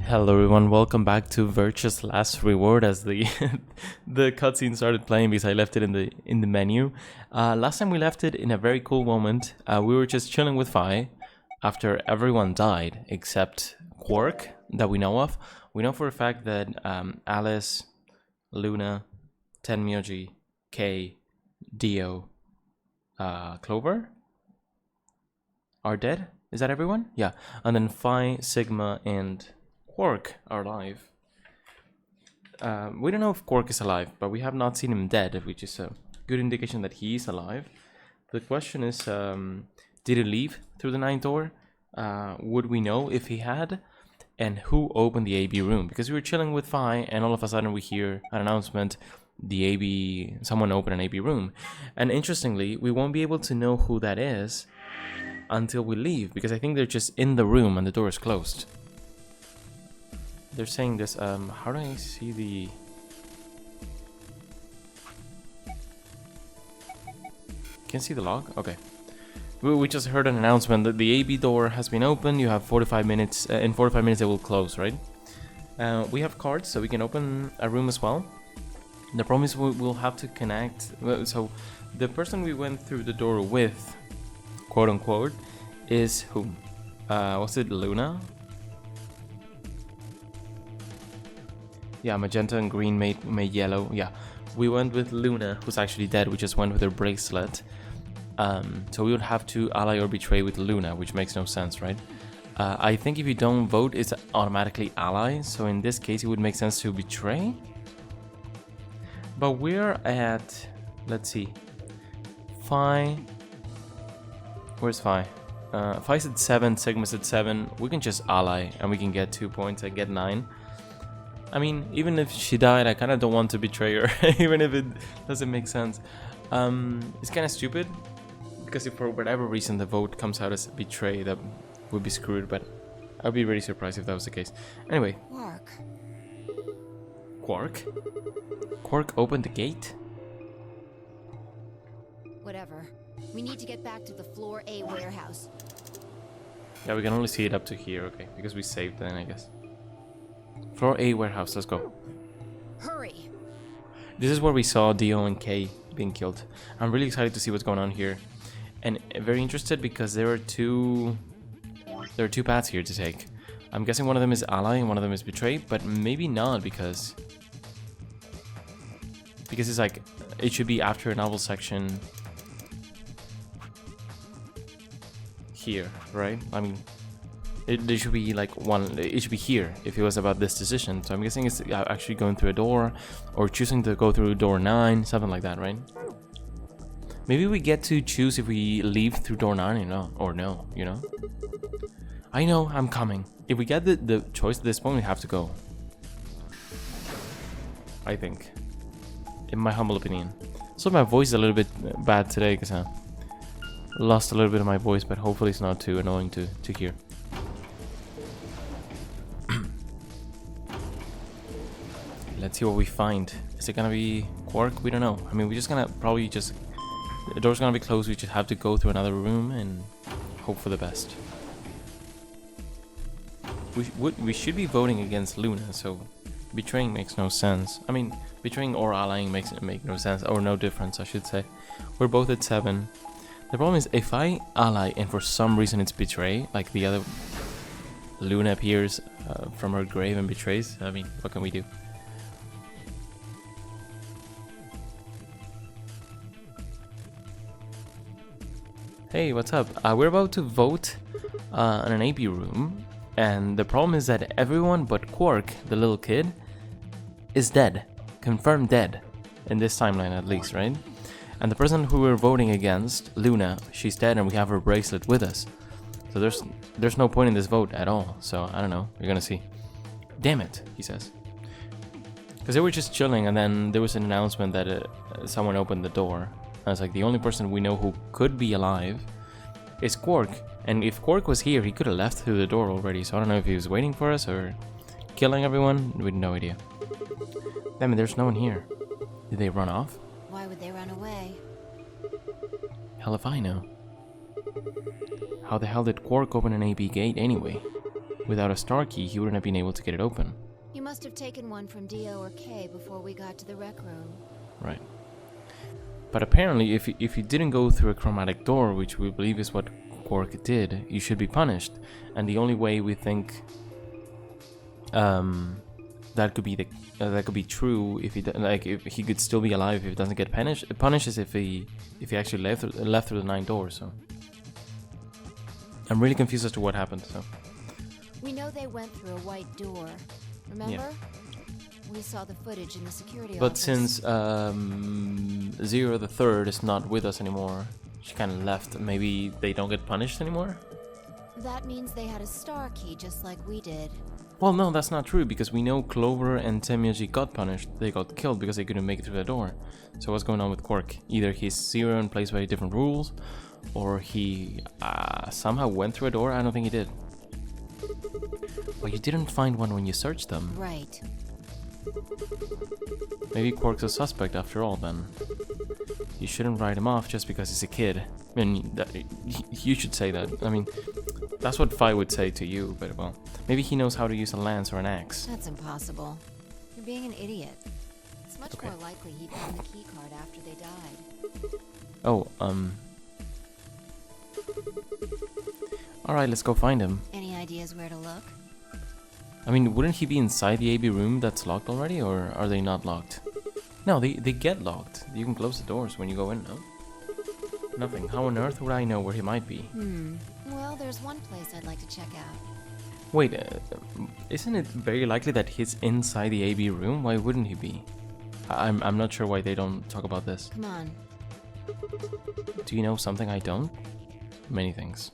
Hello everyone, welcome back to Virtue's Last Reward as the the cutscene started playing because I left it in the menu. Last time we left it in a very cool moment. We were just chilling with Fi after everyone died except Quark that we know of. We know for a fact that Alice, Luna, Tenmyoji, Kay, Dio, Clover are dead. Is that everyone? Yeah. And then Phi, Sigma, and Quark are alive. We don't know if Quark is alive, but we have not seen him dead, which is a good indication that he is alive. The question is, did he leave through the ninth door? Would we know if he had? And who opened the AB room? Because we were chilling with Phi, and all of a sudden we hear an announcement, someone opened an AB room. And interestingly, we won't be able to know who that is until we leave, because I think they're just in the room and the door is closed. They're saying this, how do I see the... Can you see the log? Okay. We just heard an announcement that the AB door has been opened. You have 45 minutes, in 45 minutes it will close, right? We have cards, so we can open a room as well. The problem is we'll have to connect, so the person we went through the door with, quote unquote, is whom? Was it Luna? Yeah, magenta and green made yellow. Yeah, we went with Luna, who's actually dead. We just went with her bracelet. So we would have to ally or betray with Luna, which makes no sense, right? I think if you don't vote, it's automatically ally. So in this case, it would make sense to betray. But we're at, let's see, Phi. Where's Phi? Phi's at 7, Sigma's at 7. We can just ally and we can get 2 points and get 9. I mean, even if she died, I kind of don't want to betray her, even if it doesn't make sense. It's kind of stupid, because if for whatever reason the vote comes out as betray, that would be screwed, but I'd be really surprised if that was the case. Anyway. Quark? Quark opened the gate? Whatever. We need to get back to the floor A warehouse. Yeah, we can only see it up to here, okay, because we saved then, I guess. Floor A warehouse, let's go. Hurry! This is where we saw Dio and Kay being killed. I'm really excited to see what's going on here. And very interested because there are two paths here to take. I'm guessing one of them is ally and one of them is betray, but maybe not because it's like, it should be after a novel section here, right? I mean, there should be like it should be here if it was about this decision. So I'm guessing it's actually going through a door or choosing to go through door 9, something like that, right? Maybe we get to choose if we leave through door 9 or no, you know? I know, I'm coming. If we get the choice at this point, we have to go. I think. In my humble opinion. So my voice is a little bit bad today because I lost a little bit of my voice, but hopefully it's not too annoying to hear. Let's see what we find. Is it gonna be Quark? We don't know. I mean, we're just gonna probably just... The door's gonna be closed, we just have to go through another room and hope for the best. We should be voting against Luna, so betraying makes no sense. I mean, betraying or allying makes no sense, or no difference, I should say. We're both at 7. The problem is, if I ally and for some reason it's betray, like the other... Luna appears from her grave and betrays, I mean, what can we do? Hey, what's up? We're about to vote in an AB room, and the problem is that everyone but Quark, the little kid, is dead. Confirmed dead. In this timeline at least, right? And the person who we're voting against, Luna, she's dead and we have her bracelet with us. So there's no point in this vote at all. So, I don't know. You're gonna see. Damn it, he says. Because they were just chilling and then there was an announcement that someone opened the door. I was like, the only person we know who could be alive is Quark. And if Quark was here, he could have left through the door already. So I don't know if he was waiting for us or killing everyone. We had no idea. Damn it, there's no one here. Did they run off? Why would they run away? Hell if I know. How the hell did Quark open an AB gate anyway? Without a star key, he wouldn't have been able to get it open. You must have taken one from Dio or Kay before we got to the rec room. Right. But apparently, if you didn't go through a chromatic door, which we believe is what Quark did, you should be punished. And the only way we think that could be true if he could still be alive if he doesn't get punished is if he actually left through the 9 doors. So I'm really confused as to what happened. So We know they went through a white door. Remember? Yeah. We saw the footage in the security but office. since Zero the Third is not with us anymore, she kind of left. Maybe they don't get punished anymore. That means they had a star key just like we did. Well, no, that's not true, because we know Clover and Temyoji got punished. They got killed because they couldn't make it through the door. So what's going on with Quark? Either he's Zero and plays by different rules, or he somehow went through a door. I don't think he did. Well, you didn't find one when you searched them. Right. Maybe Quark's a suspect after all, then. You shouldn't write him off just because he's a kid. I mean, you should say that. I mean, that's what Fi would say to you, but well, maybe he knows how to use a lance or an axe. That's impossible. You're being an idiot. It's much Okay. more likely he found the key card after they died. Oh, alright, let's go find him. Any ideas where to look? I mean, wouldn't he be inside the AB room that's locked already, or are they not locked? No, they get locked. You can close the doors when you go in, no? Nothing. How on earth would I know where he might be? Well, there's one place I'd like to check out. Wait, isn't it very likely that he's inside the AB room? Why wouldn't he be? I'm not sure why they don't talk about this. Come on. Do you know something I don't? Many things.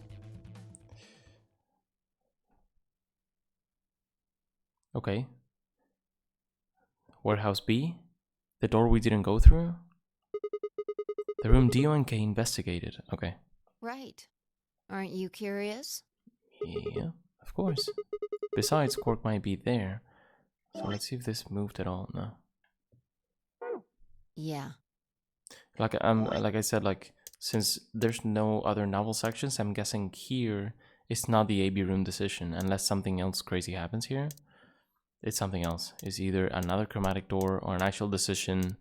Okay. Warehouse B? The door we didn't go through? The room Dio and Kay investigated. Okay. Right. Aren't you curious? Yeah, of course. Besides, Quark might be there. So let's see if this moved at all. No. Yeah. Like I said, like, since there's no other novel sections, I'm guessing here it's not the AB room decision, unless something else crazy happens here. It's something else. It's either another chromatic door or an actual decision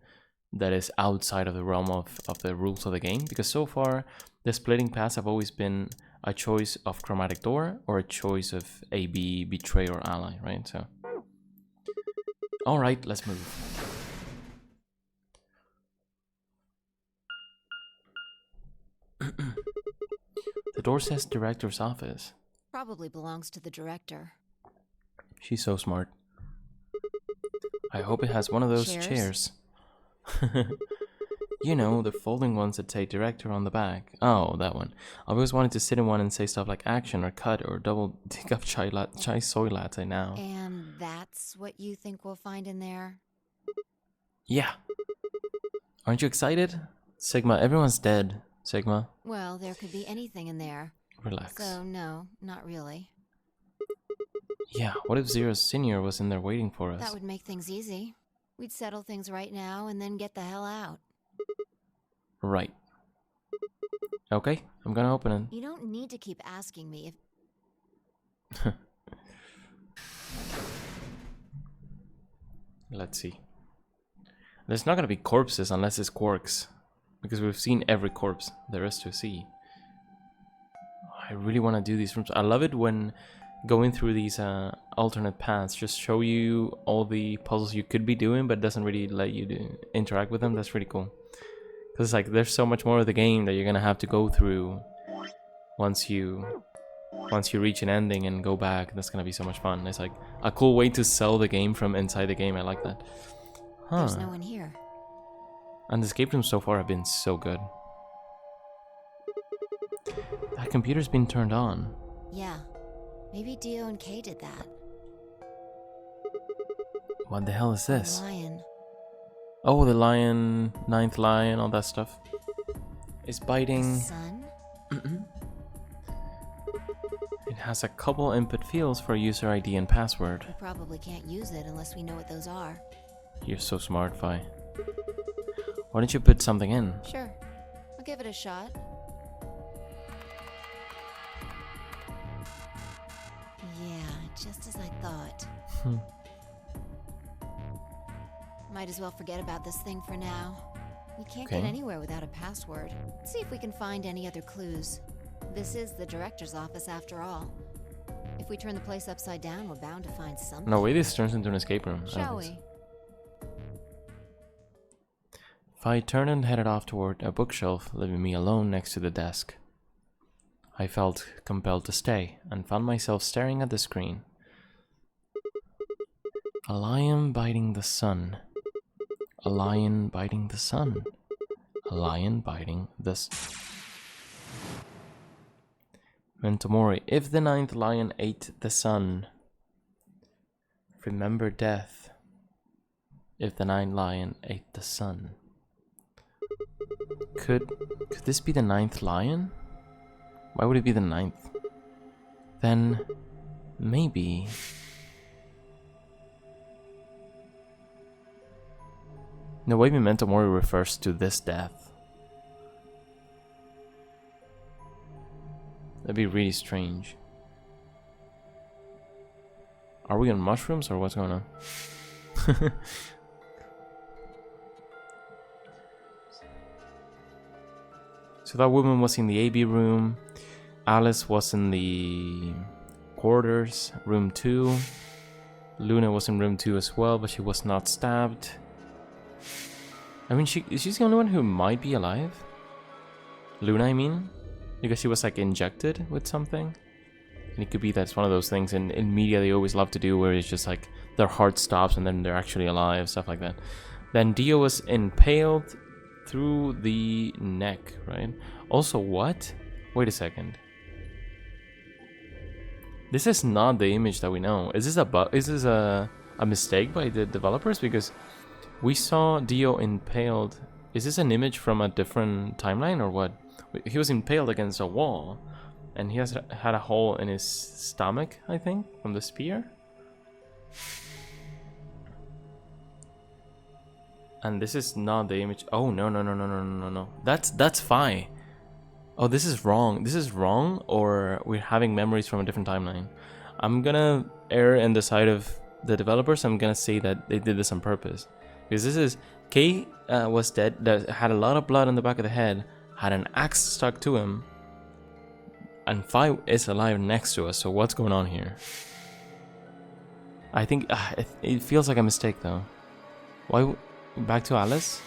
that is outside of the realm of the rules of the game. Because so far, the splitting paths have always been a choice of chromatic door or a choice of AB, betray, or ally, right? So, all right, let's move. The door says director's office. Probably belongs to the director. She's so smart. I hope it has one of those chairs. You know, the folding ones that say director on the back. Oh, that one. I've always wanted to sit in one and say stuff like action or cut or double dig up chai soy latte now. And that's what you think we'll find in there? Yeah. Aren't you excited? Sigma, everyone's dead. Sigma, Well, there could be anything in there. relax. So, no, not really. Yeah, what if Zero Senior was in there waiting for us? That would make things easy. We'd settle things right now and then get the hell out. Right. Okay, I'm gonna open it. You don't need to keep asking me if... Let's see. There's not gonna be corpses unless it's Quarks, because we've seen every corpse there is to see. I really want to do these rooms. I love it when going through these alternate paths just show you all the puzzles you could be doing, but doesn't really let you interact with them. That's really cool. Because it's like there's so much more of the game that you're gonna have to go through once you reach an ending and go back. That's gonna be so much fun. It's like a cool way to sell the game from inside the game. I like that. Huh. There's no one here. And the escape rooms so far have been so good. That computer's been turned on. Yeah. Maybe Dio and Kay did that. What the hell is this? Lion. Oh, the lion, ninth lion, all that stuff. It's biting. Sun? It has a couple input fields for user ID and password. We probably can't use it unless we know what those are. You're so smart, Fi. Why don't you put something in? Sure. I'll give it a shot. Yeah, Just as I thought. Hmm. Might as well forget about this thing for now. We can't Okay. get anywhere without a password. Let's see if we can find any other clues. This is the director's office after all. If we turn the place upside down, we're bound to find something. No way, this turns into an escape room. Shall we? I turned and headed off toward a bookshelf, leaving me alone next to the desk. I felt compelled to stay, and found myself staring at the screen. A lion biting the sun. A lion biting the sun. A lion biting the Mentomori, if the 9th lion ate the sun, remember death. If the 9th lion ate the sun. Could this be the 9th lion? Why would it be the 9th? Then maybe. No, maybe Mentomori refers to this death. That'd be really strange. Are we on mushrooms or what's going on? So that woman was in the AB room. Alice was in the quarters, room 2. Luna was in room 2 as well, but she was not stabbed. I mean, she's the only one who might be alive. Luna, I mean. Because she was like injected with something. And it could be that it's one of those things in media they always love to do where it's just like their heart stops and then they're actually alive, stuff like that. Then Dio was impaled through the neck, right? Also, what? Wait a second. This is not the image that we know. Is this a mistake by the developers? Because we saw Dio impaled. Is this an image from a different timeline or what? He was impaled against a wall, and he had a hole in his stomach, I think, from the spear. And this is not the image. Oh no. That's fine. Oh, this is wrong. This is wrong, or we're having memories from a different timeline. I'm gonna err in the side of the developers. I'm gonna say that they did this on purpose, because this is Kay was dead. That had a lot of blood on the back of the head. Had an axe stuck to him, and Fi is alive next to us. So what's going on here? I think it feels like a mistake though. Why? Back to Alice?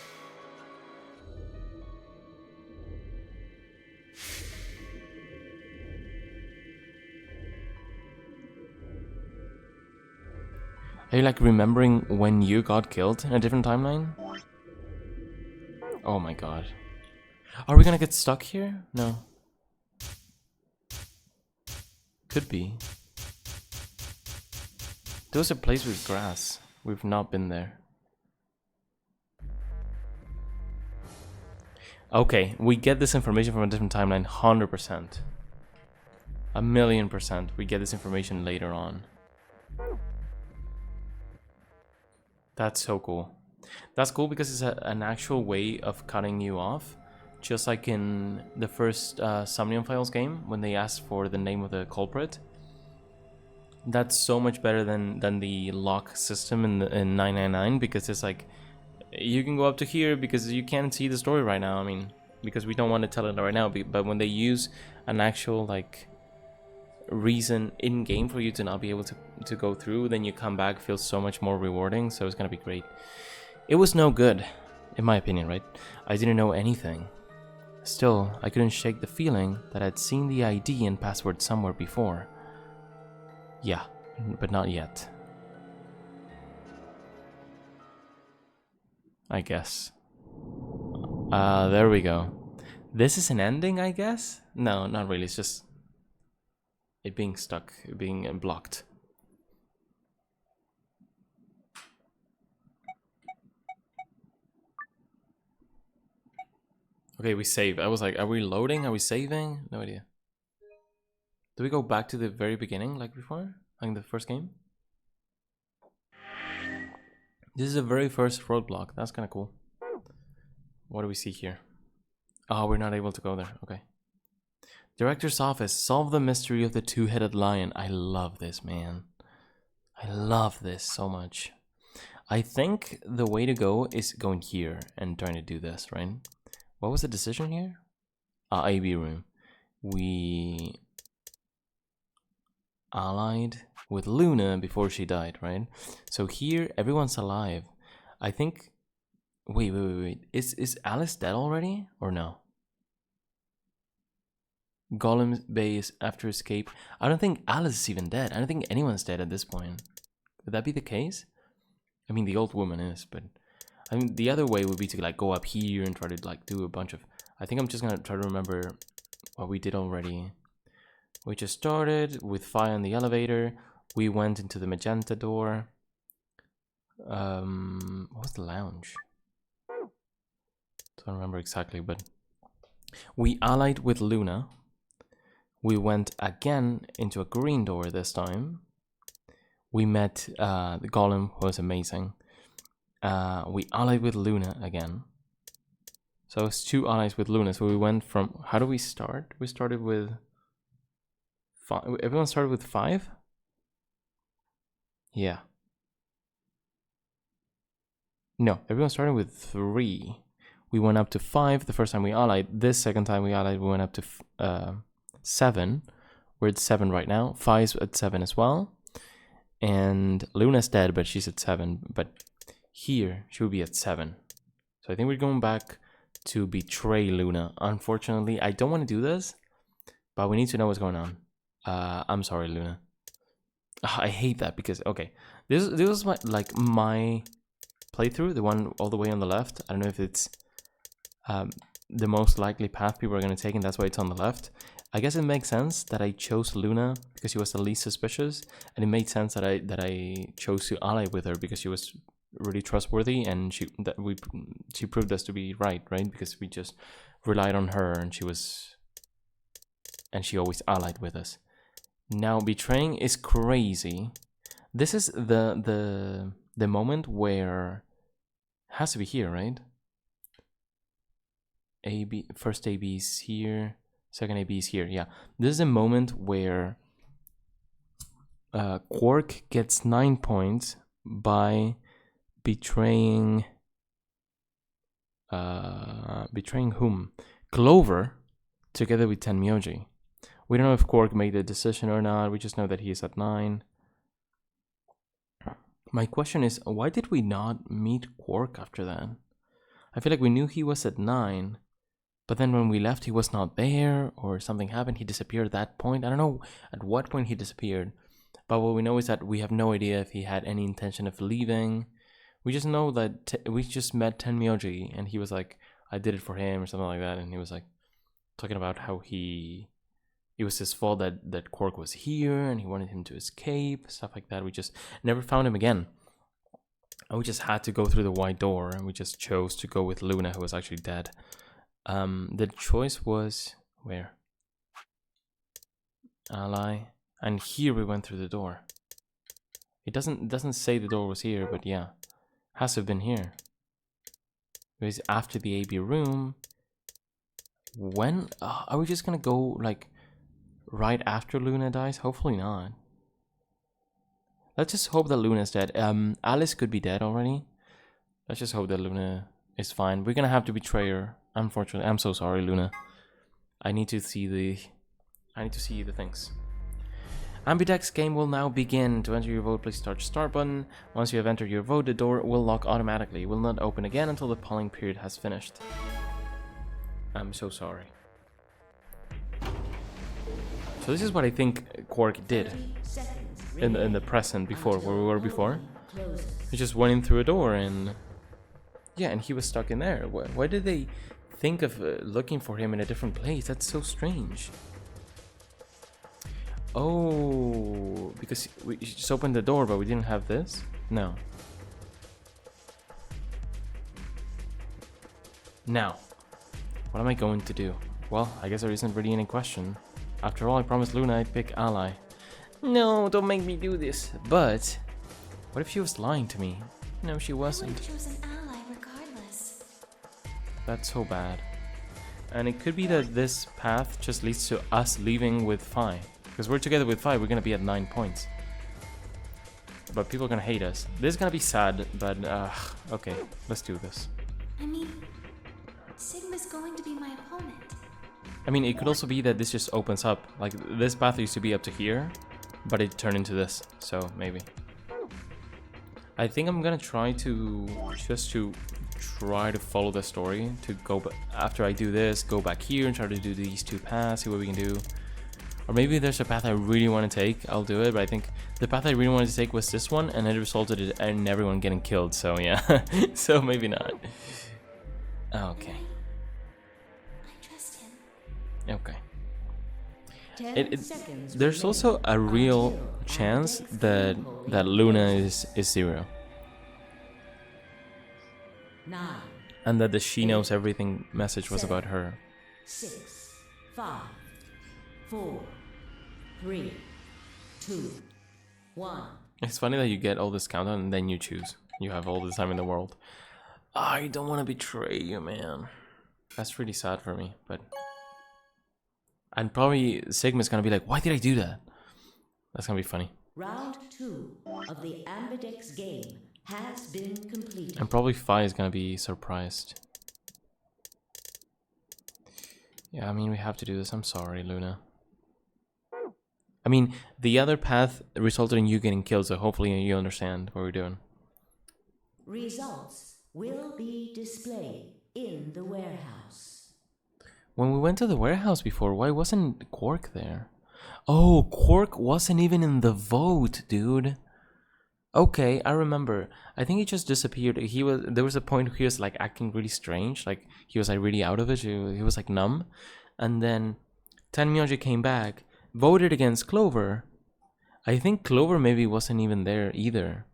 Are you like remembering when you got killed in a different timeline? Oh my god. Are we gonna get stuck here? No. Could be. There was a place with grass. We've not been there. Okay, we get this information from a different timeline, 100%. 1,000,000%. We get this information later on. That's so cool. That's cool because it's an actual way of cutting you off. Just like in the first Somnium Files game, when they asked for the name of the culprit. That's so much better than the lock system in 999, because it's like, you can go up to here because you can't see the story right now. I mean, because we don't want to tell it right now. But when they use an actual like reason in game for you to not be able to go through, then you come back, feels so much more rewarding. So it's gonna be great. It was no good, in my opinion, right? I didn't know anything. Still, I couldn't shake the feeling that I'd seen the ID and password somewhere before. Yeah, but not yet. I guess. There we go. This is an ending, I guess? No, not really. It's just it being stuck, being blocked. Okay, we save. I was like, are we loading? Are we saving? No idea. Do we go back to the very beginning like before? Like in the first game? This is the very first roadblock. That's kind of cool. What do we see here? Oh, we're not able to go there. Okay. Director's office. Solve the mystery of the two-headed lion. I love this, man. I love this so much. I think the way to go is going here and trying to do this, right? What was the decision here? AB room. We allied with Luna before she died, right? So here, everyone's alive. I think... Wait. Is Alice dead already? Or no? Golem's base after escape. I don't think Alice is even dead. I don't think anyone's dead at this point. Would that be the case? I mean, the old woman is, but... I mean, the other way would be to, like, go up here and try to, like, do a bunch of... I think I'm just gonna try to remember what we did already. We just started with fire in the elevator. We went into the magenta door. What was the lounge? Don't remember exactly, but... We allied with Luna. We went again into a green door this time. We met the Golem, who was amazing. We allied with Luna again. So it's 2 allies with Luna. So we went from... How do we start? We started with... 5. Everyone started with 5? Yeah. No, everyone started with 3. We went up to 5 the first time we allied. This second time we allied, we went up to 7. We're at 7 right now. 5's at 7 as well. And Luna's dead, but she's at 7. But here, she will be at 7. So I think we're going back to betray Luna. Unfortunately, I don't want to do this, but we need to know what's going on. I'm sorry, Luna. I hate that because, okay, this was my playthrough, the one all the way on the left. I don't know if it's the most likely path people are going to take, and that's why it's on the left. I guess it makes sense that I chose Luna because she was the least suspicious, and it made sense that I chose to ally with her because she was really trustworthy, and she proved us to be right, because we just relied on her, and she always allied with us. Now betraying is crazy. This is the moment where it has to be here, right? First AB is here, second AB is here. Yeah, this is a moment where Quark gets 9 points by betraying whom? Clover, together with Tenmyoji. We don't know if Quark made the decision or not. We just know that he is at 9. My question is, why did we not meet Quark after that? I feel like we knew he was at 9, but then when we left, he was not there, or something happened. He disappeared at that point. I don't know at what point he disappeared, but what we know is that we have no idea if he had any intention of leaving. We just know that we just met Tenmyoji, and he was like, I did it for him, or something like that, and he was like, talking about how it was his fault that Quark was here, and he wanted him to escape, stuff like that. We just never found him again. And we just had to go through the white door, and we just chose to go with Luna, who was actually dead. The choice was where? Ally. And here we went through the door. It doesn't say the door was here, but yeah. Has to have been here. It was after the AB room. When? Are we just gonna go, like, right after Luna dies? Hopefully not. Let's just hope that Luna's dead. Alice could be dead already. Let's just hope that Luna is fine. We're gonna have to betray her. Unfortunately, I'm so sorry, Luna. I need to see the things. Ambidex's game will now begin. To enter your vote, please start button. Once you have entered your vote, the door will lock automatically. It will not open again until the polling period has finished. I'm so sorry. So this is what I think Quark did in the present before, where we were before. He just went in through a door and... yeah, and he was stuck in there. Why did they think of looking for him in a different place? That's so strange. Oh, because we just opened the door, but we didn't have this? No. Now, what am I going to do? Well, I guess there isn't really any question. After all, I promised Luna I'd pick ally. No, don't make me do this. But, what if she was lying to me? No, she wasn't. She was an ally regardless. That's so bad. And it could be that this path just leads to us leaving with 5. Because we're together with 5, we're gonna be at 9 points. but people are gonna hate us. This is gonna be sad, but okay, let's do this. I mean, Sigma's going to be my opponent. I mean, it could also be that this just opens up. Like, this path used to be up to here, but it turned into this, so maybe. I think I'm gonna try to try to follow the story, to go after I do this, go back here and try to do these two paths, see what we can do. Or maybe there's a path I really want to take, I'll do it, but I think the path I really wanted to take was this one, and it resulted in everyone getting killed, so yeah. So maybe not. Okay. I trust him. Okay. There's also a real chance that Luna is 0. 9, And that the she knows everything message was about her. 6, 5, 4, 3, 2, 1. It's funny that you get all this countdown and then you choose. You have all the time in the world. I don't want to betray you, man. That's really sad for me, but... And probably Sigma's gonna be like, why did I do that? That's gonna be funny. Round 2 of the Ambidex game has been completed. And probably Fi is gonna be surprised. Yeah, I mean, we have to do this. I'm sorry, Luna. I mean, the other path resulted in you getting killed, so hopefully you understand what we're doing. Results will be displayed in the warehouse. When we went to the warehouse before, why wasn't Quark there? Oh, Quark wasn't even in the vote, dude. Okay, I remember. I think he just disappeared. There was a point where he was like acting really strange, like he was like really out of it. He was like numb, and then Tenmyoji came back, voted against Clover. I think Clover maybe wasn't even there either.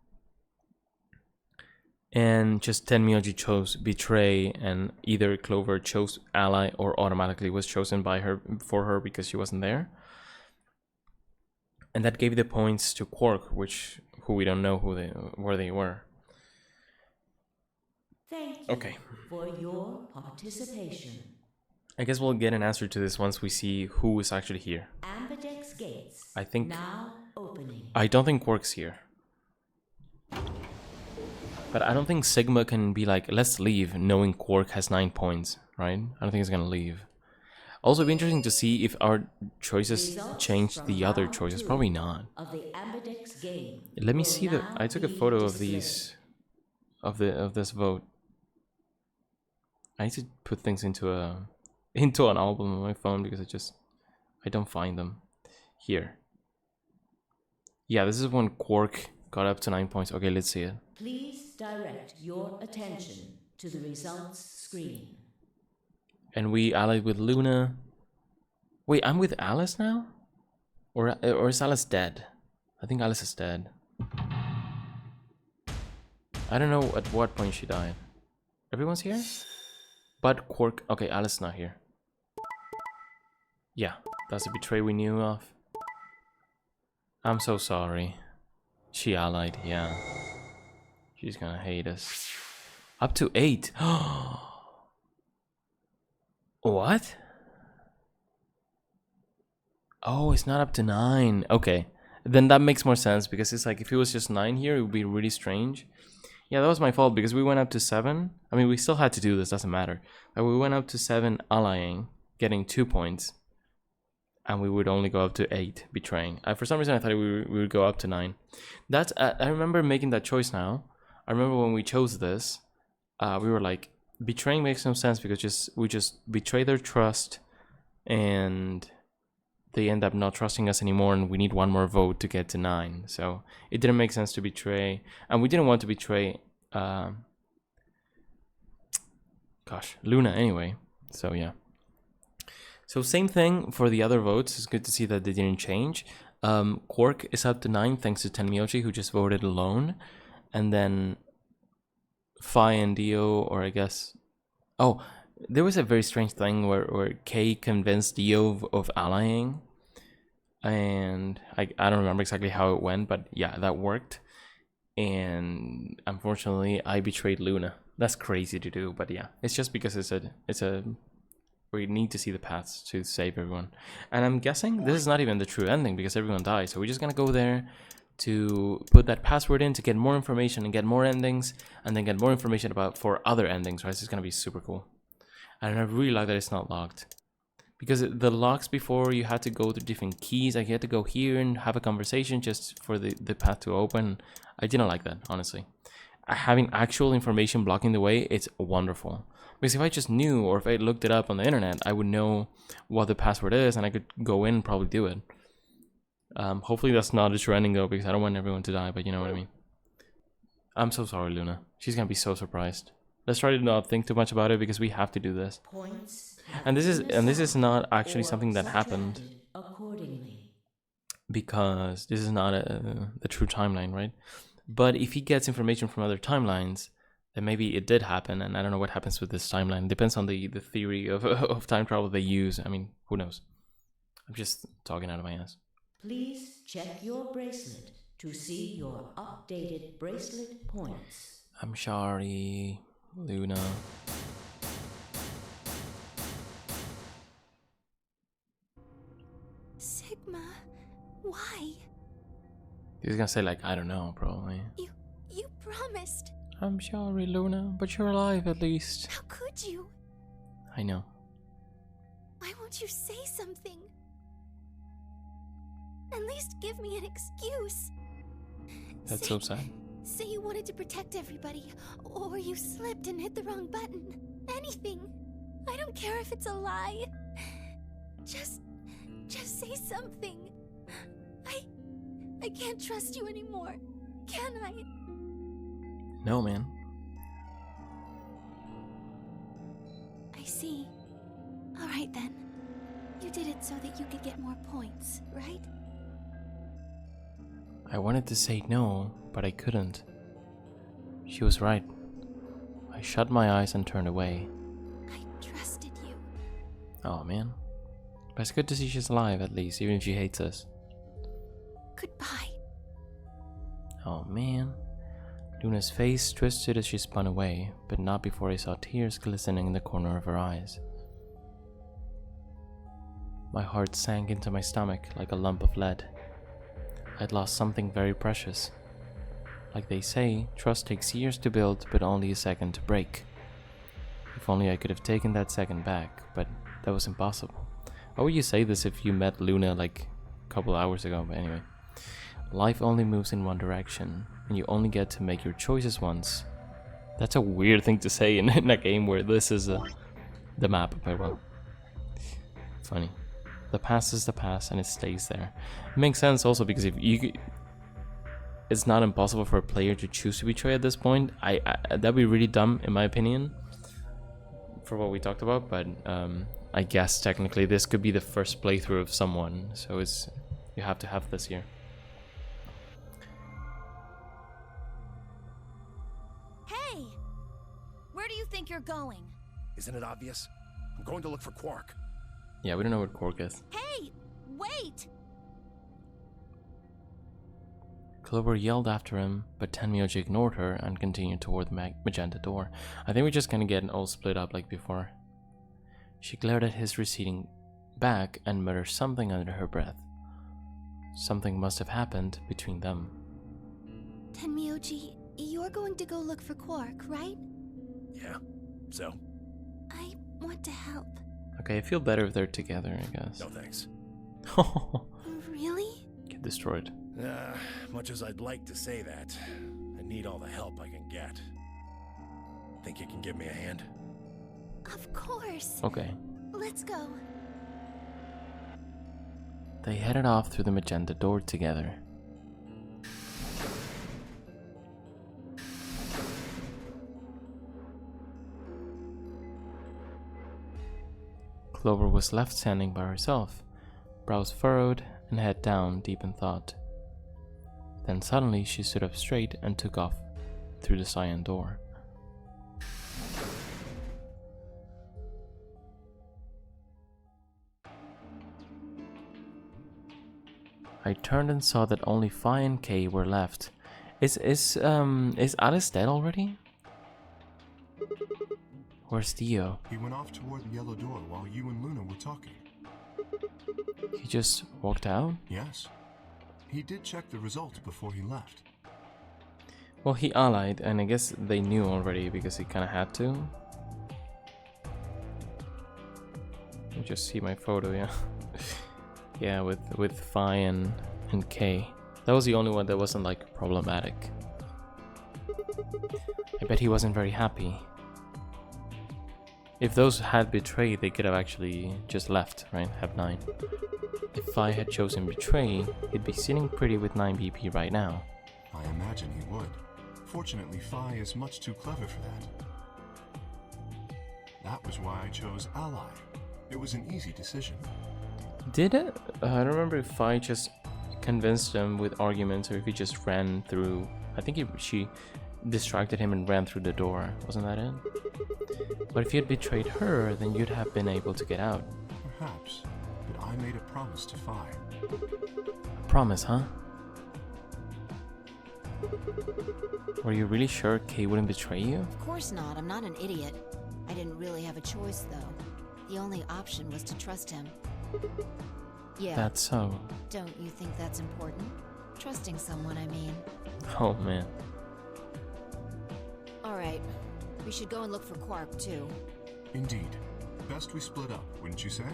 And just Tenmyoji chose Betray, and either Clover chose Ally or automatically was chosen by her for her because she wasn't there. And that gave the points to Quark, who we don't know where they were. Thank you Okay. for your participation. I guess we'll get an answer to this once we see who is actually here. Ambidex gates I think now opening. I don't think Quark's here. But I don't think Sigma can be like, let's leave, knowing Quark has 9 points, right? I don't think he's gonna leave. Also, it'd be interesting to see if our choices change the other choices. Probably not. Of the Ambidex game. Let me see the. I took a photo of these, of this vote. I need to put things into an album on my phone because I don't find them here. Yeah, this is when Quark got up to 9 points. Okay, let's see it. Please direct your attention to the results screen. And we allied with Luna. Wait, I'm with Alice now? Or is Alice dead? I think Alice is dead. I don't know at what point she died. Everyone's here? But Quark... Okay, Alice is not here. Yeah, that's a betray we knew of. I'm so sorry. She allied, yeah. She's gonna hate us. Up to 8. What? Oh, it's not up to 9. Okay. Then that makes more sense because it's like if it was just 9 here, it would be really strange. Yeah, that was my fault because we went up to 7. I mean, we still had to do this, doesn't matter. But we went up to 7 allying, getting 2 points. And we would only go up to 8 betraying. For some reason, I thought we would go up to 9. That's I remember making that choice now. I remember when we chose this, we were like, betraying makes no sense because we just betray their trust and they end up not trusting us anymore and we need one more vote to get to 9. So it didn't make sense to betray. And we didn't want to betray Luna anyway. So yeah. So same thing for the other votes. It's good to see that they didn't change. Quark is up to 9 thanks to Tenmyoji, who just voted alone. And then Fi and Dio, or I guess... Oh, there was a very strange thing where Kay convinced Dio of allying. And I don't remember exactly how it went, but yeah, that worked. And unfortunately, I betrayed Luna. That's crazy to do, but yeah. It's just because it's a we need to see the paths to save everyone. And I'm guessing this is not even the true ending because everyone dies. So we're just gonna go there, to put that password in to get more information and get more endings, and then get more information about for other endings, right? So it's gonna be super cool. And I really like that it's not locked. Because the locks before, you had to go through different keys. Like you had to go here and have a conversation just for the path to open. I didn't like that, honestly. Having actual information blocking the way, it's wonderful. Because if I just knew, or if I looked it up on the internet, I would know what the password is and I could go in and probably do it. Hopefully that's not a true ending though, because I don't want everyone to die, but you know what I mean. I'm so sorry, Luna. She's gonna be so surprised. Let's try to not think too much about it because we have to do this. And this is not actually something that happened. Because this is not the true timeline, right? But if he gets information from other timelines, then maybe it did happen, and I don't know what happens with this timeline. It depends on the theory of time travel they use. I mean, who knows? I'm just talking out of my ass. Please check your bracelet to see your updated bracelet points. I'm sorry, Luna. Sigma, why? He's gonna say like, I don't know, probably. You promised. I'm sorry, Luna, but you're alive at least. How could you? I know. Why won't you say something? At least give me an excuse. That's so sad. Say you wanted to protect everybody, or you slipped and hit the wrong button. Anything. I don't care if it's a lie. Just say something. I can't trust you anymore, can I? No, man. I see. All right then. You did it so that you could get more points, right? I wanted to say no, but I couldn't. She was right. I shut my eyes and turned away. I trusted you. Oh, man. But it's good to see she's alive, at least, even if she hates us. Goodbye. Oh, man. Luna's face twisted as she spun away, but not before I saw tears glistening in the corner of her eyes. My heart sank into my stomach like a lump of lead. I'd lost something very precious. Like they say, trust takes years to build, but only a second to break. If only I could have taken that second back, but that was impossible. Why would you say this if you met Luna like a couple hours ago? But anyway. Life only moves in one direction, and you only get to make your choices once. That's a weird thing to say in a game where this is the map, but well. Funny. The past is the past, and it stays there. It makes sense also because if you, it's not impossible for a player to choose to betray at this point. That'd be really dumb in my opinion, for what we talked about. But I guess technically this could be the first playthrough of someone, so you have to have this here. Hey! Where do you think you're going? Isn't it obvious? I'm going to look for Quark. Yeah, we don't know what Quark is. Hey! Wait! Clover yelled after him, but Tenmyoji ignored her and continued toward the magenta door. I think we're just gonna get all split up like before. She glared at his receding back and muttered something under her breath. Something must have happened between them. Tenmyoji, you're going to go look for Quark, right? Yeah, so? I want to help. Okay, I feel better if they're together, I guess. No thanks. Really? Get destroyed. Much as I'd like to say that, I need all the help I can get. Think you can give me a hand? Of course. Okay. Let's go. They headed off through the magenta door together. Clover was left standing by herself, brows furrowed and head down, deep in thought. Then suddenly she stood up straight and took off through the cyan door. I turned and saw that only Phi and Kay were left. Is Alice dead already? Where's Dio? He went off toward the yellow door while you and Luna were talking. He just walked out? Yes. He did check the results before he left. Well, he allied, and I guess they knew already because he kind of had to. Let me just see my photo, yeah. Yeah, with Phi and K. That was the only one that wasn't like problematic. I bet he wasn't very happy. If those had betrayed, they could have actually just left, right? Have 9. If Phi had chosen betray, he'd be sitting pretty with 9 BP right now. I imagine he would. Fortunately, Phi is much too clever for that. That was why I chose ally. It was an easy decision. Did it? I don't remember if Phi just convinced him with arguments or if he just ran through. I think she distracted him and ran through the door. Wasn't that it? But if you had betrayed her, then you'd have been able to get out. Perhaps, but I made a promise to Phi. A promise, huh? Were you really sure Kay wouldn't betray you? Of course not. I'm not an idiot. I didn't really have a choice, though. The only option was to trust him. Yeah. That's so. Don't you think that's important? Trusting someone, I mean. Oh, man. Alright. We should go and look for Quark, too. Indeed. Best we split up, wouldn't you say?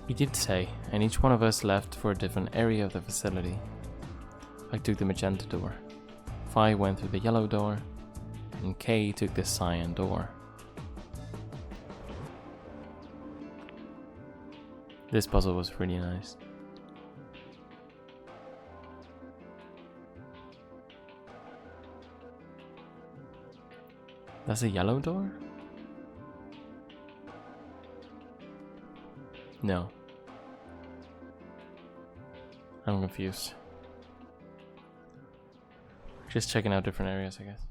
We did say, and each one of us left for a different area of the facility. I took the magenta door. Phi went through the yellow door, and Kay took the cyan door. This puzzle was really nice. That's a yellow door? No. I'm confused. Just checking out different areas, I guess.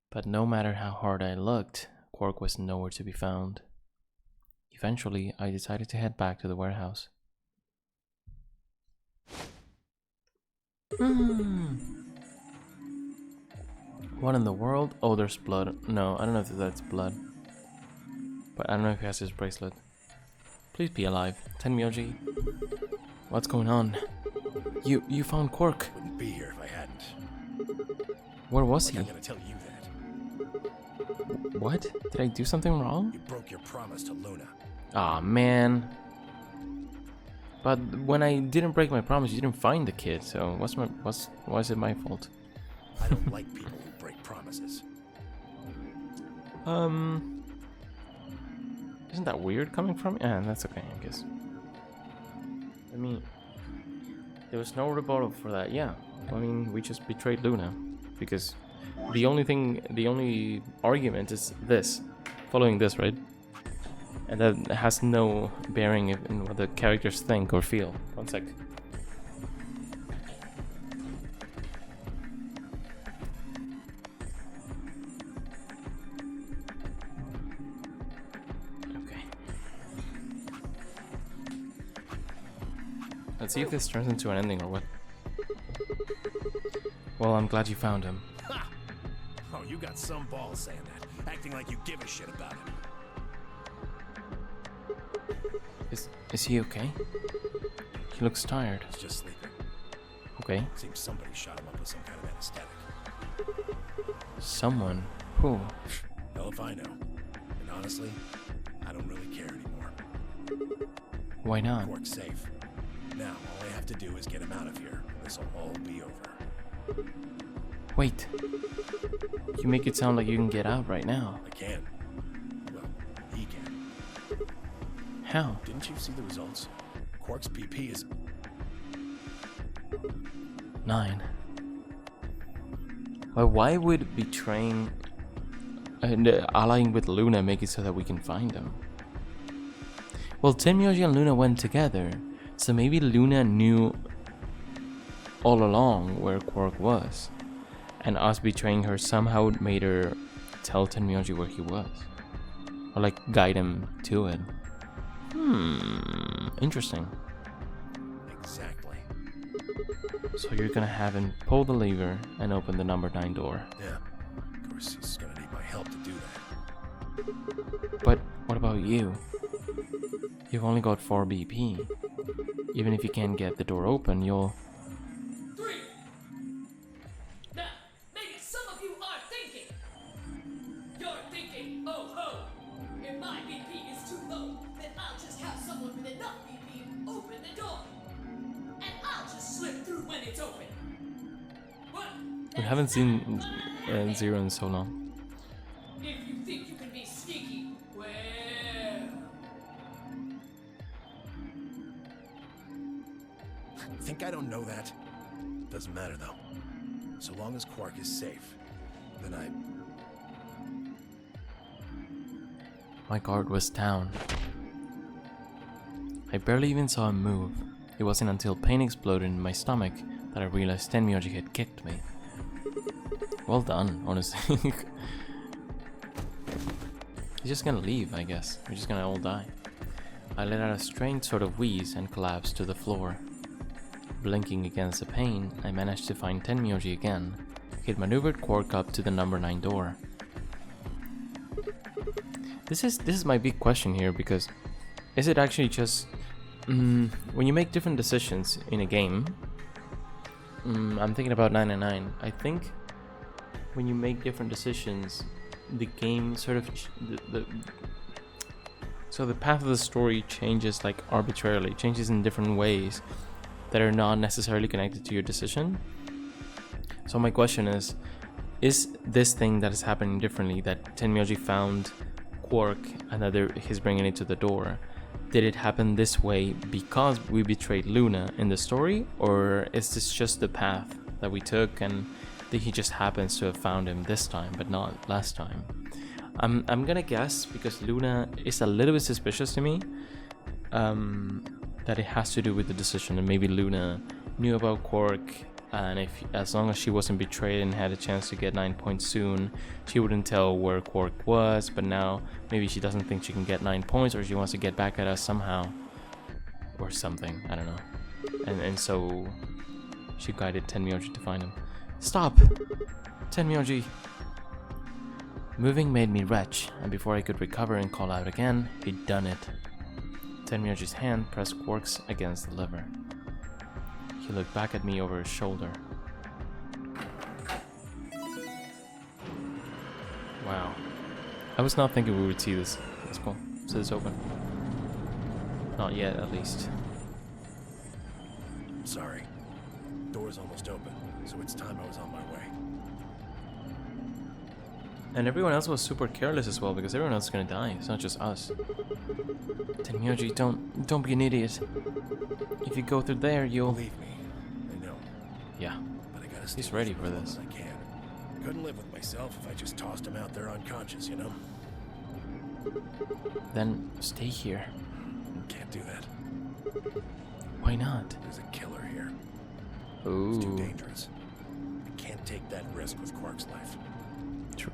But no matter how hard I looked, Quark was nowhere to be found. Eventually, I decided to head back to the warehouse. What in the world? Oh, there's blood. No, I don't know if that's blood. But I don't know if he has his bracelet. Please be alive. Tenmyoji. What's going on? You found Quark. Wouldn't be here if I hadn't. Where was he? I'm gonna tell you that. What? Did I do something wrong? You broke your promise to Luna. Aw, man. But when I didn't break my promise, you didn't find the kid, so why is it my fault? I don't like people who break promises. Isn't that weird coming from me? Yeah, that's okay, I guess. I mean, there was no rebuttal for that. Yeah, I mean, we just betrayed Luna because the only argument is this, following this, right? And that has no bearing in what the characters think or feel. One sec. Okay. Let's see if this turns into an ending or what. Well, I'm glad you found him. Ha! Oh, you got some balls saying that, acting like you give a shit about him. Is he okay? He looks tired. He's just sleeping. Okay. Seems somebody shot him up with some kind of anesthetic. Someone? Who? Hell if I know. And honestly, I don't really care anymore. Why not? Quark's safe. Now, all I have to do is get him out of here, and this'll all be over. Wait. You make it sound like you can get out right now. I can. Well, he can. How? Didn't you see the results? Quark's BP is... 9. Well, why would betraying and allying with Luna make it so that we can find them? Well, Tenmyoji and Luna went together, so maybe Luna knew all along where Quark was, and us betraying her somehow made her tell Tenmyoji where he was, or like guide him to it. Interesting. Exactly. So you're gonna have him pull the lever and open the number 9 door. Yeah. Of course, he's gonna need my help to do that. But what about you? You've only got 4 BP. Even if you can't get the door open, you'll... 3. Now, maybe some of you are thinking. You're thinking, oh ho, if my BP is too low, then I'll just have someone with enough BP open the door. And I'll just slip through when it's open. Well, We haven't seen Zero in so long. if you think you can be sneaky, well... Think I don't know that? Doesn't matter though. So long as Quark is safe, then My guard was down. I barely even saw him move. It wasn't until pain exploded in my stomach that I realized Tenmyoji had kicked me. Well done, honestly. He's just gonna leave, I guess. We're just gonna all die. I let out a strange sort of wheeze and collapsed to the floor. Blinking against the pain, I managed to find Tenmyoji again. He'd maneuvered Quark up to the number 9 door. This is my big question here, because is it actually just when you make different decisions in a game? I'm thinking about 999. I think when you make different decisions, the game sort of so the path of the story changes like arbitrarily, changes in different ways that are not necessarily connected to your decision. So my question is this thing that is happening differently, that Tenmyoji found Quark and that he's bringing it to the door, did it happen this way because we betrayed Luna in the story, or is this just the path that we took and that he just happens to have found him this time but not last time? I'm gonna guess, because Luna is a little bit suspicious to me, that it has to do with the decision, and maybe Luna knew about Quark, and as long as she wasn't betrayed and had a chance to get 9 points soon, she wouldn't tell where Quark was. But now maybe she doesn't think she can get 9 points, or she wants to get back at us somehow or something, I don't know. And so she guided Tenmyoji to find him. Stop! Tenmyoji! Moving made me retch, and before I could recover and call out again, he'd done it. Tenmyoji's hand pressed Quark's against the lever. He looked back at me over his shoulder. Wow. I was not thinking we would see this. Let's go. So it's open. Not yet, at least. sorry. Door's almost open, so it's time I was on my way. And everyone else was super careless as well, because everyone else is gonna die. It's not just us. Tenmyoji, don't be an idiot. If you go through there, you'll... Believe me, I know. Yeah. But I gotta stay He's ready with for you this. as I can. Couldn't live with myself if I just tossed him out there unconscious, you know? Then stay here. Can't do that. Why not? There's a killer here. It's too Ooh, dangerous. I can't take that risk with Quark's life. true.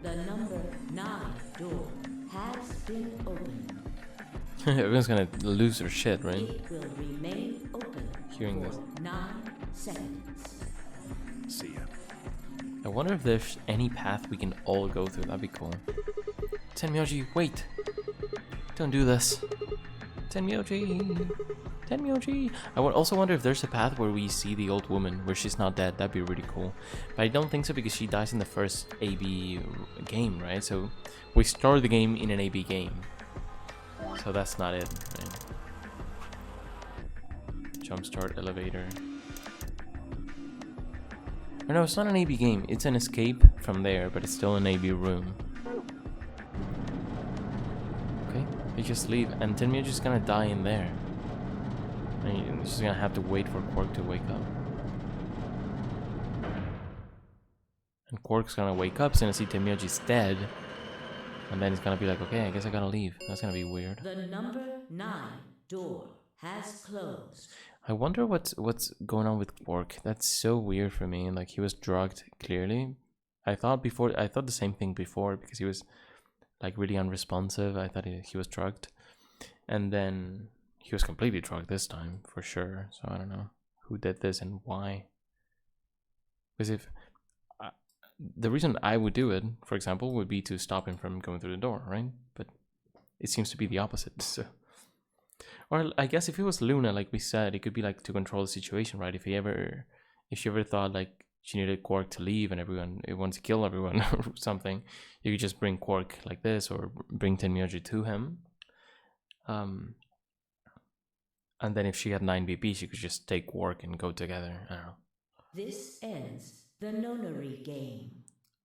The number 9 door has been opened. Everyone's gonna lose their shit, right? It will remain open Hearing for this. 9 seconds. See ya. I wonder if there's any path we can all go through. That'd be cool. Tenmyoji, wait! Don't do this. Tenmyoji! Tenmyoji! I would also wonder if there's a path where we see the old woman, where she's not dead. That'd be really cool. But I don't think so, because she dies in the first AB game, right? So we start the game in an AB game. So that's not it, right? Jumpstart elevator. Or no, it's not an AB game. It's an escape from there, but it's still an AB room. Okay, they just leave, and Tenmyoji's gonna die in there. And she's gonna have to wait for Quark to wake up. And Quark's gonna wake up, he's gonna see Tenmyoji's dead. And then he's gonna be like, okay, I guess I gotta leave. That's gonna be weird. The number 9 door has closed. I wonder what's going on with Quark. That's so weird for me. Like, he was drugged, clearly. I thought the same thing before, because he was like really unresponsive. I thought he was drugged. And then he was completely drugged this time, for sure. So I don't know. who did this and why. Because if the reason I would do it, for example, would be to stop him from going through the door, right? But it seems to be the opposite. So. Or I guess if it was Luna, like we said, it could be like to control the situation, right? If she ever thought like she needed Quark to leave and it wants to kill everyone or something, you could just bring Quark like this or bring Tenmyoji to him. And then if she had 9 BP, she could just take Quark and go together. I don't know. This ends the nonary game.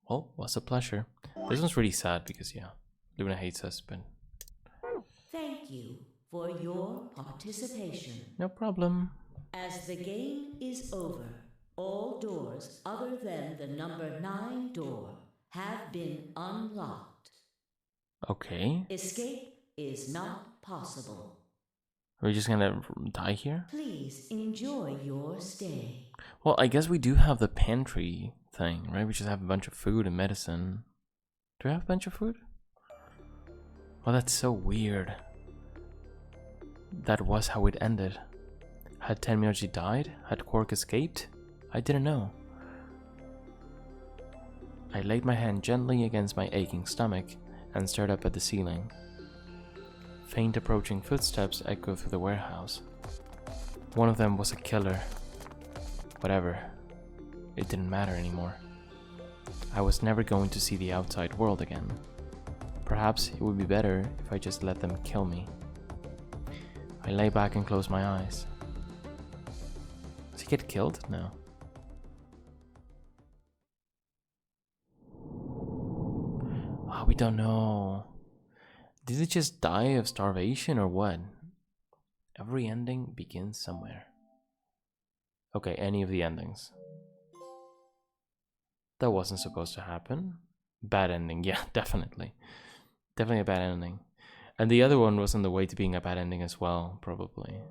Well, was a pleasure. This one's really sad because, yeah, Luna hates us, but... Thank you for your participation. No problem. As the game is over, all doors other than the number 9 door have been unlocked. Okay. Escape is not possible. Are we just gonna die here? Please enjoy your stay. Well, I guess we do have the pantry thing, right? We just have a bunch of food and medicine. Do we have a bunch of food? Oh, that's so weird. That was how it ended. Had Tenmyoji died? Had Quark escaped? I didn't know. I laid my hand gently against my aching stomach and stared up at the ceiling. Faint approaching footsteps echoed through the warehouse. One of them was a killer. Whatever. It didn't matter anymore. I was never going to see the outside world again. Perhaps it would be better if I just let them kill me. I lay back and closed my eyes. Does he get killed? No. Ah, we don't know. Did he just die of starvation or what? Every ending begins somewhere. Okay, any of the endings. That wasn't supposed to happen. Bad ending, yeah, definitely. Definitely a bad ending. And the other one was on the way to being a bad ending as well, probably.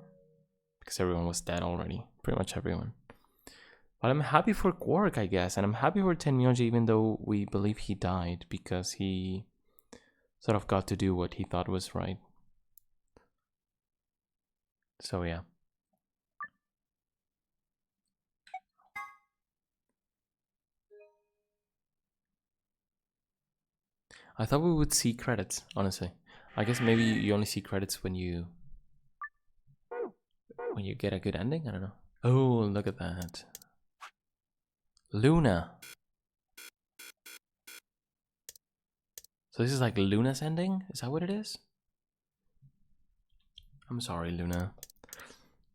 Because everyone was dead already. Pretty much everyone. But I'm happy for Quark, I guess. And I'm happy for Tenmyoji, even though we believe he died. Because he sort of got to do what he thought was right. So yeah. I thought we would see credits, honestly. I guess maybe you only see credits when you get a good ending? I don't know. Oh, look at that. Luna. So this is like Luna's ending? Is that what it is? I'm sorry, Luna.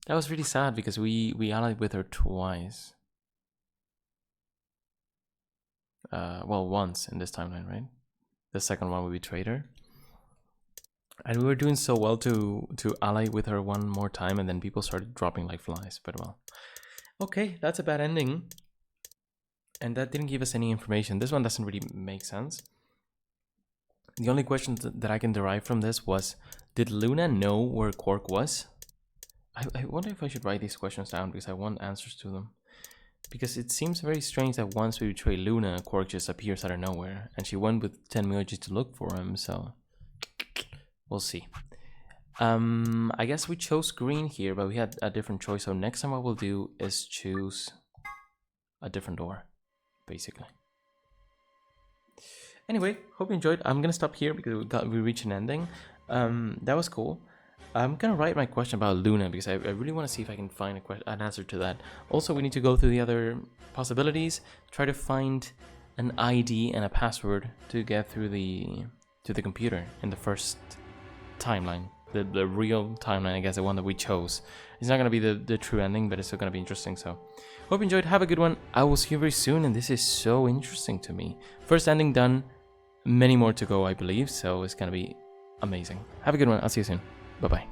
That was really sad because we allied with her twice. Well, once in this timeline, right? The second one we betrayed her. And we were doing so well to ally with her one more time, and then people started dropping like flies, but well. Okay, that's a bad ending. And that didn't give us any information. This one doesn't really make sense. The only question that I can derive from this was, did Luna know where Quark was? I wonder if I should write these questions down because I want answers to them. Because it seems very strange that once we betray Luna, Quark just appears out of nowhere. And she went with Tenmyoji to look for him, so... we'll see. I guess we chose green here, but we had a different choice. So next time what we'll do is choose a different door, basically. Anyway, hope you enjoyed. I'm gonna stop here because we reached an ending. That was cool. I'm gonna write my question about Luna because I really want to see if I can find an answer to that. Also, we need to go through the other possibilities, try to find an ID and a password to get through to the computer in the first timeline, the real timeline, I guess, the one that we chose. It's not gonna be the true ending, but it's still gonna be interesting. So, hope you enjoyed. Have a good one. I will see you very soon, and this is so interesting to me. First ending done, many more to go, I believe. So it's gonna be amazing. Have a good one. I'll see you soon. Bye-bye.